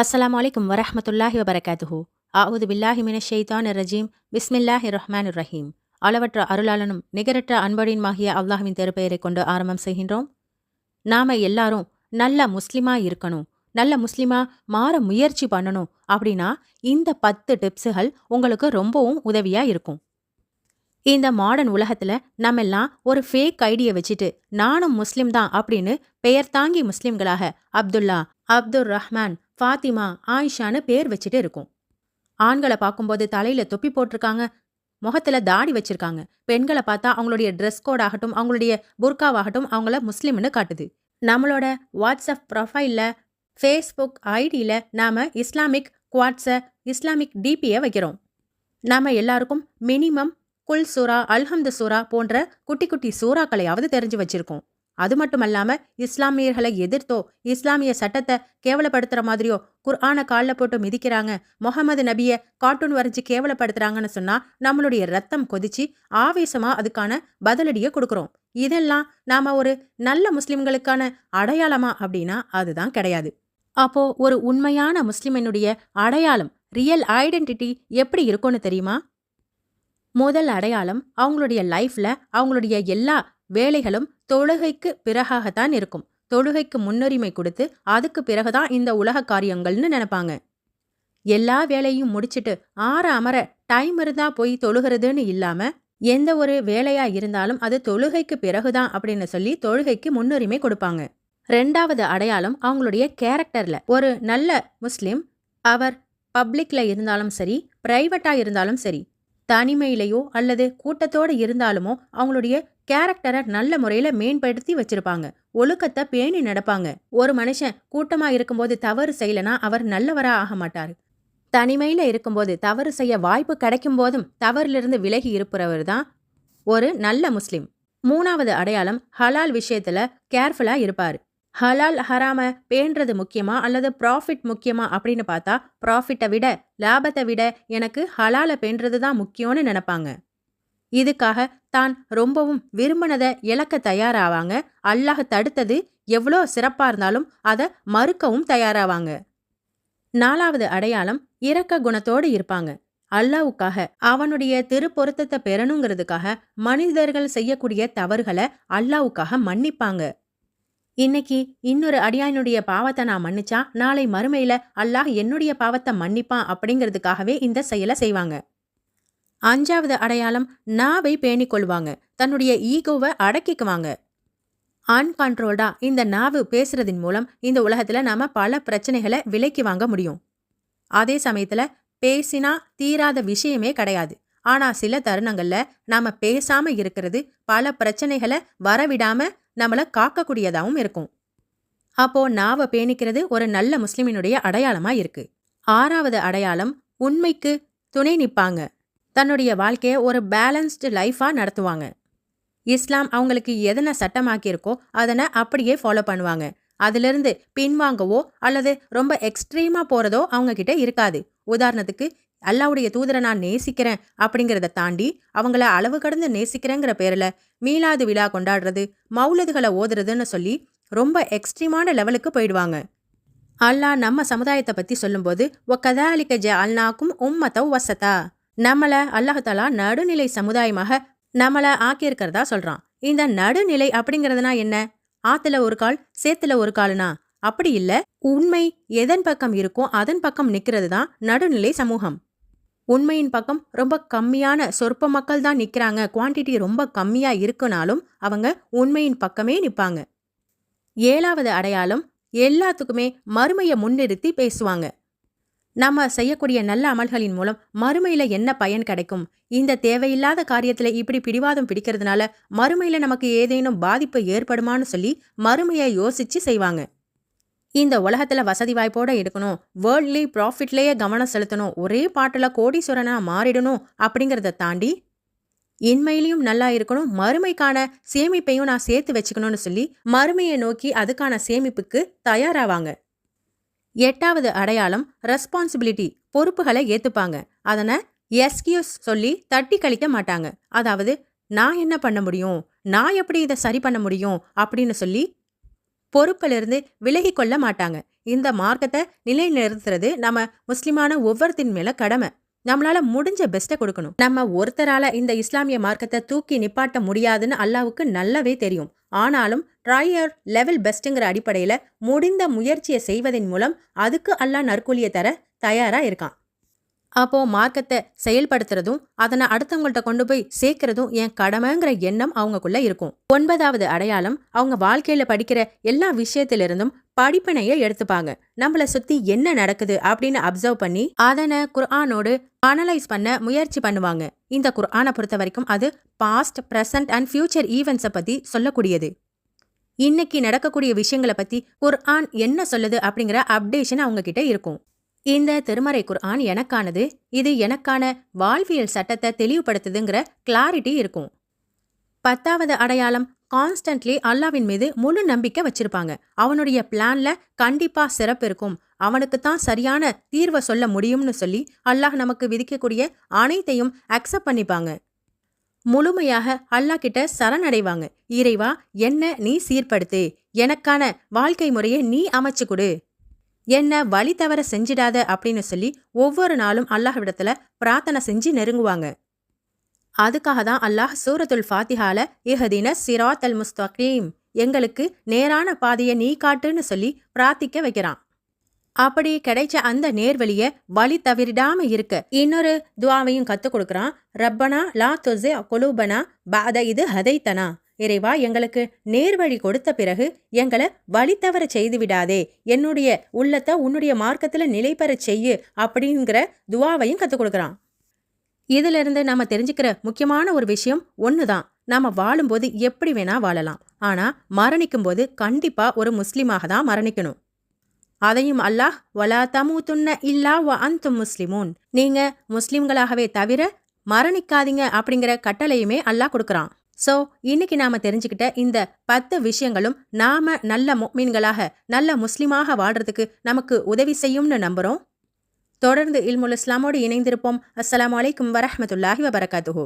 அஸ்ஸலாமு அலைக்கும் வரஹ்மத்துல்லாஹி வபரகாத்துஹு. அஊது பில்லாஹி மினஷ் ஷைத்தானிர் ரஜீம். பிஸ்மில்லாஹிர் ரஹ்மானிர் ரஹீம். அளவற்ற அருளாளனும் நிகரற்ற அன்படியுமாகிய அல்லாஹ்வின் திருப்பெயரைக் கொண்டு ஆரம்பம் செய்கின்றோம். நாம எல்லாரும் நல்ல முஸ்லிமா இருக்கணும், நல்ல முஸ்லிமா மாற முயற்சி பண்ணணும் அப்படின்னா இந்த 10 டிப்ஸுகள் உங்களுக்கு ரொம்பவும் உதவியா இருக்கும். இந்த மாடர்ன் உலகத்துல நம்மெல்லாம் ஒரு ஃபேக் ஐடியை வச்சுட்டு நானும் முஸ்லிம் தான் அப்படின்னு பெயர் தாங்கி முஸ்லிம்களாக அப்துல்லா, அப்துர் ரஹ்மான், ஃபாத்திமா, ஆயிஷான்னு பேர் வச்சுட்டு இருக்கோம். ஆண்களை பார்க்கும்போது தலையில தொப்பி போட்டிருக்காங்க, முகத்துல தாடி வச்சிருக்காங்க. பெண்களை பார்த்தா அவங்களுடைய ட்ரெஸ் கோட் ஆகட்டும், அவங்களுடைய புர்காவாகட்டும் அவங்கள முஸ்லிம்னு காட்டுது. நம்மளோட வாட்ஸ்அப் ப்ரொஃபைல்ல, ஃபேஸ்புக் ஐடியில நாம இஸ்லாமிக் குவாட்ஸ, இஸ்லாமிக் டிபியை வைக்கிறோம். நாம எல்லாருக்கும் மினிமம் குல் சூரா, அல்ஹம்து சூரா போன்ற குட்டி குட்டி சூறாக்களையாவது தெரிஞ்சு வச்சிருக்கோம். அது மட்டுமல்லாம இஸ்லாமியர்களை எதிர்த்தோ, இஸ்லாமிய சட்டத்தை கேவலப்படுத்துற மாதிரியோ, குர்ஆனை கால்ல போட்டு மிதிக்கிறாங்க, முகமது நபியை கார்ட்டூன் வரைஞ்சு கேவலப்படுத்துறாங்கன்னு சொன்னா நம்மளுடைய ரத்தம் கொதிச்சு ஆவேசமா அதுக்கான பதிலடியை கொடுக்குறோம். இதெல்லாம் நாம ஒரு நல்ல முஸ்லிம்களுக்கான அடையாளமா அப்படின்னா அதுதான் கிடையாது. அப்போ ஒரு உண்மையான முஸ்லிமினுடைய அடையாளம், ரியல் ஐடென்டிட்டி எப்படி இருக்கும்னு தெரியுமா? முதல் அடையாளம் அவங்களுடைய லைஃப்ல அவங்களுடைய எல்லா வேலைகளும் தொழுகைக்கு பிறகாகத்தான் இருக்கும். தொழுகைக்கு முன்னுரிமை கொடுத்து அதுக்கு பிறகுதான் இந்த உலக காரியங்கள்னு நினைப்பாங்க. எல்லா வேலையும் முடிச்சிட்டு ஆற அமர டைம் இருந்தா போய் தொழுகிறதுன்னு இல்லாம எந்த ஒரு வேலையா இருந்தாலும் அது தொழுகைக்கு பிறகுதான் அப்படின்னு சொல்லி தொழுகைக்கு முன்னுரிமை கொடுப்பாங்க. ரெண்டாவது அடையாளம் அவங்களுடைய கேரக்டர்ல. ஒரு நல்ல முஸ்லிம் அவர் பப்ளிக்ல இருந்தாலும் சரி, பிரைவேட்டா இருந்தாலும் சரி, தனிமையிலையோ அல்லது கூட்டத்தோடு இருந்தாலுமோ அவங்களுடைய கேரக்டரை நல்ல முறையில் மேம்படுத்தி வச்சிருப்பாங்க. ஒழுக்கத்தை பேணி நடப்பாங்க. ஒரு மனுஷன் கூட்டமாக இருக்கும்போது தவறு செய்யலைன்னா அவர் நல்லவரா ஆக மாட்டார். தனிமையில் இருக்கும்போது தவறு செய்ய வாய்ப்பு கிடைக்கும் போதும் தவறிலிருந்து விலகி இருப்பவர் தான் ஒரு நல்ல முஸ்லிம். மூணாவது அடையாளம் ஹலால் விஷயத்துல கேர்ஃபுல்லா இருப்பார். ஹலால் ஹராம பேண்றது முக்கியமா அல்லது ப்ராஃபிட் முக்கியமா அப்படின்னு பார்த்தா ப்ராஃபிட்டை விட, லாபத்தை விட எனக்கு ஹலாலை பேண்றது தான் முக்கியம்னு நினைப்பாங்க. இதுக்காக தான் ரொம்பவும் விரும்பினதை இழக்க தயாராவாங்க. அல்லாஹ் தடுத்தது எவ்வளோ சிறப்பா இருந்தாலும் அதை மறுக்கவும் தயாராவாங்க. நாலாவது அடையாளம் இரக்க குணத்தோடு இருப்பாங்க. அல்லாஹ்வுக்காக, அவனுடைய திருப்பொருத்தத்தை பெறணுங்கிறதுக்காக மனிதர்கள் செய்யக்கூடிய தவறுகளை அல்லாஹ்வுக்காக மன்னிப்பாங்க. இன்னைக்கு இன்னொரு அடியானுடைய பாவத்தை நான் மன்னிச்சா நாளை மறுமையில அல்லாஹ் என்னுடைய பாவத்தை மன்னிப்பான் அப்படிங்கிறதுக்காகவே இந்த செயலை செய்வாங்க. அஞ்சாவது அடையாளம் நாவை பேணிக் கொள்வாங்க. தன்னுடைய ஈகோவை அடக்கிக்குவாங்க. அன்கண்ட்ரோல்டா இந்த நாவு பேசுறதின் மூலம் இந்த உலகத்துல நாம பல பிரச்சனைகளை விலைக்கு வாங்க முடியும். அதே சமயத்துல பேசினா தீராத விஷயமே கிடையாது. ஆனா சில தருணங்கள்ல நாம பேசாம இருக்கிறது பல பிரச்சனைகளை வரவிடாம நம்மள காக்கக்கூடியதாகவும் இருக்கும். அப்போ நாவை பேணிக்கிறது ஒரு நல்ல முஸ்லிமினுடைய அடையாளமா இருக்கு. ஆறாவது அடையாளம் உண்மைக்கு துணை நிற்பாங்க. தன்னுடைய வாழ்க்கையை ஒரு பேலன்ஸ்டு லைஃபா நடத்துவாங்க. இஸ்லாம் அவங்களுக்கு எதனை சட்டமாக்கியிருக்கோ அதனை அப்படியே ஃபாலோ பண்ணுவாங்க. அதிலிருந்து பின்வாங்கவோ அல்லது ரொம்ப எக்ஸ்ட்ரீமா போறதோ அவங்க கிட்ட இருக்காது. உதாரணத்துக்கு அல்லாஹ்வுடைய தூதரை நான் நேசிக்கிறேன் அப்படிங்கிறத தாண்டி அவங்கள அளவு கடந்து நேசிக்கிறேங்கிற பேர்ல மீலாது விழா கொண்டாடுறது, மௌலதுகளை ஓதுறதுன்னு சொல்லி ரொம்ப எக்ஸ்ட்ரீமான லெவலுக்கு போயிடுவாங்க. அல்லாஹ் நம்ம சமுதாயத்தை பத்தி சொல்லும்போது வகதாலிக ஜஅல்னாக்கும் உம்மத்தவ் வஸதா, நம்மள அல்லாஹ் தஆலா நடுநிலை சமுதாயமாக நம்மள ஆக்கியிருக்கிறதா சொல்றான். இந்த நடுநிலை அப்படிங்கிறதுனா என்ன? ஆத்துல ஒரு கால் சேத்துல ஒரு கால்னா அப்படி இல்ல. உண்மை எதன் பக்கம் இருக்கோ அதன் பக்கம் நிக்கிறது தான் நடுநிலை சமூகம். உண்மையின் பக்கம் ரொம்ப கம்மியான சொற்ப மக்கள் தான் நிக்கிறாங்க, குவான்டிட்டி ரொம்ப கம்மியா இருக்குனாலும் அவங்க உண்மையின் பக்கமே நிப்பாங்க. ஏழாவது அடையாளம் எல்லாத்துக்குமே மறுமையை முன்னிறுத்தி பேசுவாங்க. நம்ம செய்யக்கூடிய நல்ல அமல்களின் மூலம் மறுமையில என்ன பயன் கிடைக்கும், இந்த தேவையில்லாத காரியத்துல இப்படி பிடிவாதம் பிடிக்கிறதுனால மறுமையில நமக்கு ஏதேனும் பாதிப்பு ஏற்படுமான்னு சொல்லி மறுமையை யோசிச்சு செய்வாங்க. இந்த உலகத்துல வசதி வாய்ப்போட இருக்கணும், வேர்ல்ட்லி ப்ராஃபிட்லேயே கவனம் செலுத்தணும், ஒரே பாட்டுல கோடீஸ்வரனா மாறிடணும் அப்படிங்கிறத தாண்டி இன்மையிலையும் நல்லா இருக்கணும், மறுமைக்கான சேமிப்பையும் நான் சேர்த்து வச்சுக்கணும்னு சொல்லி மறுமையை நோக்கி அதுக்கான சேமிப்புக்கு தயாராவாங்க. எட்டாவது அடையாளம் ரெஸ்பான்சிபிலிட்டி, பொறுப்புகளை ஏத்துப்பாங்க. அதனை எஸ்கியூஸ் சொல்லி தட்டி கழிக்க மாட்டாங்க. அதாவது நான் என்ன பண்ண முடியும், நான் எப்படி இதை சரி பண்ண முடியும் அப்படின்னு சொல்லி பொறுப்பிலிருந்து விலகி கொள்ள மாட்டாங்க. இந்த மார்க்கத்தை நிலைநிறுத்துறது நம்ம முஸ்லிமான ஒவ்வொருத்தின் மேல கடமை. நம்மளால முடிஞ்ச பெஸ்ட்டை கொடுக்கணும். நம்ம ஒருத்தரால இந்த இஸ்லாமிய மார்க்கத்தை தூக்கி நிப்பாட்ட முடியாதுன்னு அல்லாவுக்கு நல்லாவே தெரியும். ஆனாலும் ட்ரையர் லெவல் பெஸ்ட்டுங்கிற அடிப்படையில முடிந்த முயற்சியை செய்வதன் மூலம் அதுக்கு அல்லாஹ் நற்கூலியை தர தயாரா இருக்கான். அப்போ மார்க்கத்தை செயல்படுத்துறதும் அதனை அடுத்தவங்கள்ட்ட கொண்டு போய் சேர்க்கறதும் என் கடமைங்கிற எண்ணம் அவங்கக்குள்ள இருக்கும். 9வது அடையாளம், அவங்க வாழ்க்கையில படிக்கிற எல்லா விஷயத்திலிருந்தும் படிப்பினையை எடுத்துப்பாங்க. நம்மள சுத்தி என்ன நடக்குது அப்படின்னு அப்சர்வ் பண்ணி அதனை குர்ஆனோடு அனலைஸ் பண்ண முயற்சி பண்ணுவாங்க. இந்த குர்ஆனை பொறுத்த வரைக்கும் அது பாஸ்ட், பிரசன்ட் அண்ட் ஃபியூச்சர் ஈவெண்ட்ஸை பத்தி சொல்லக்கூடியது. இன்னைக்கு நடக்கக்கூடிய விஷயங்களை பத்தி குர்ஆன் என்ன சொல்லுது அப்படிங்கிற அப்டேஷன் அவங்க கிட்ட இருக்கும். இந்த திருமறை குர்ஆன் எனக்கானது, இது எனக்கான வாழ்வியல் சட்டத்தை தெளிவுபடுத்துதுங்கிற கிளாரிட்டி இருக்கும். 10வது அடையாளம், கான்ஸ்டன்ட்லி அல்லாவின் மீது முழு நம்பிக்கை வச்சிருப்பாங்க. அவனுடைய பிளான்ல கண்டிப்பா சிறப்பு இருக்கும். அவனுக்கு தான் சரியான தீர்வை சொல்ல முடியும்னு சொல்லி அல்லாஹ் நமக்கு விதிக்கக்கூடிய அனைத்தையும் அக்செப்ட் பண்ணிப்பாங்க. முழுமையாக அல்லாஹ் கிட்ட சரணடைவாங்க. இறைவா, என்ன நீ சீர்படுத்து, எனக்கான வாழ்க்கை முறையை நீ அமைச்சு கொடு, என்ன வழி தவற செஞ்சிடாத அப்படின்னு சொல்லி ஒவ்வொரு நாளும் அல்லாஹ்விடத்துல பிரார்த்தனை செஞ்சு நெருங்குவாங்க. அதுக்காக தான் அல்லாஹ் சூரத்துல் ஃபாத்திஹால இஹ்தின சிராத்தல் முஸ்தகீம், எங்களுக்கு நேரான பாதையை நீ காட்டுன்னு சொல்லி பிரார்த்திக்க வைக்கிறான். அப்படி கிடைச்ச அந்த நேர்வழிய வழி தவறிடாம இருக்க இன்னொரு துவாவையும் கத்துக் கொடுக்கறான். ரப்பனா லா துஸி குலூபனா பஅத இது ஹதைத்தனா, இறைவா, எங்களுக்கு நேர்வழி கொடுத்த பிறகு எங்களை வழி தவற செய்து விடாதே, என்னுடைய உள்ளத்தை உன்னுடைய மார்க்கத்துல நிலை பெற செய்யு அப்படிங்கிற துவாவையும் கத்துக் கொடுக்கறான். இதுல இருந்து நாம தெரிஞ்சுக்கிற முக்கியமான ஒரு விஷயம் ஒண்ணுதான், நாம வாழும்போது எப்படி வேணா வாழலாம், ஆனா மரணிக்கும் போது கண்டிப்பா ஒரு முஸ்லிமாக தான் மரணிக்கணும். அதையும் அல்லாஹ் வலா தமூதுன்ன இல்லா வ அன்தும் முஸ்லிமூன், நீங்க முஸ்லிம்களாகவே தவிர மரணிக்காதீங்க அப்படிங்கிற கட்டளையுமே அல்லாஹ் கொடுக்கறான். சோ இன்னைக்கு நாம தெரிஞ்சுக்கிட்ட இந்த 10 விஷயங்களும் நாம நல்ல முஃமின்களாக நல்ல முஸ்லிமாக வாழ்றதுக்கு நமக்கு உதவி செய்யும்னு நம்புறோம். தொடர்ந்து இல்முல் இஸ்லாமோடு இணைந்திருப்போம். அஸ்ஸலாமு அலைக்கும் வரஹ்மத்துல்லாஹி வபரகாத்துஹு.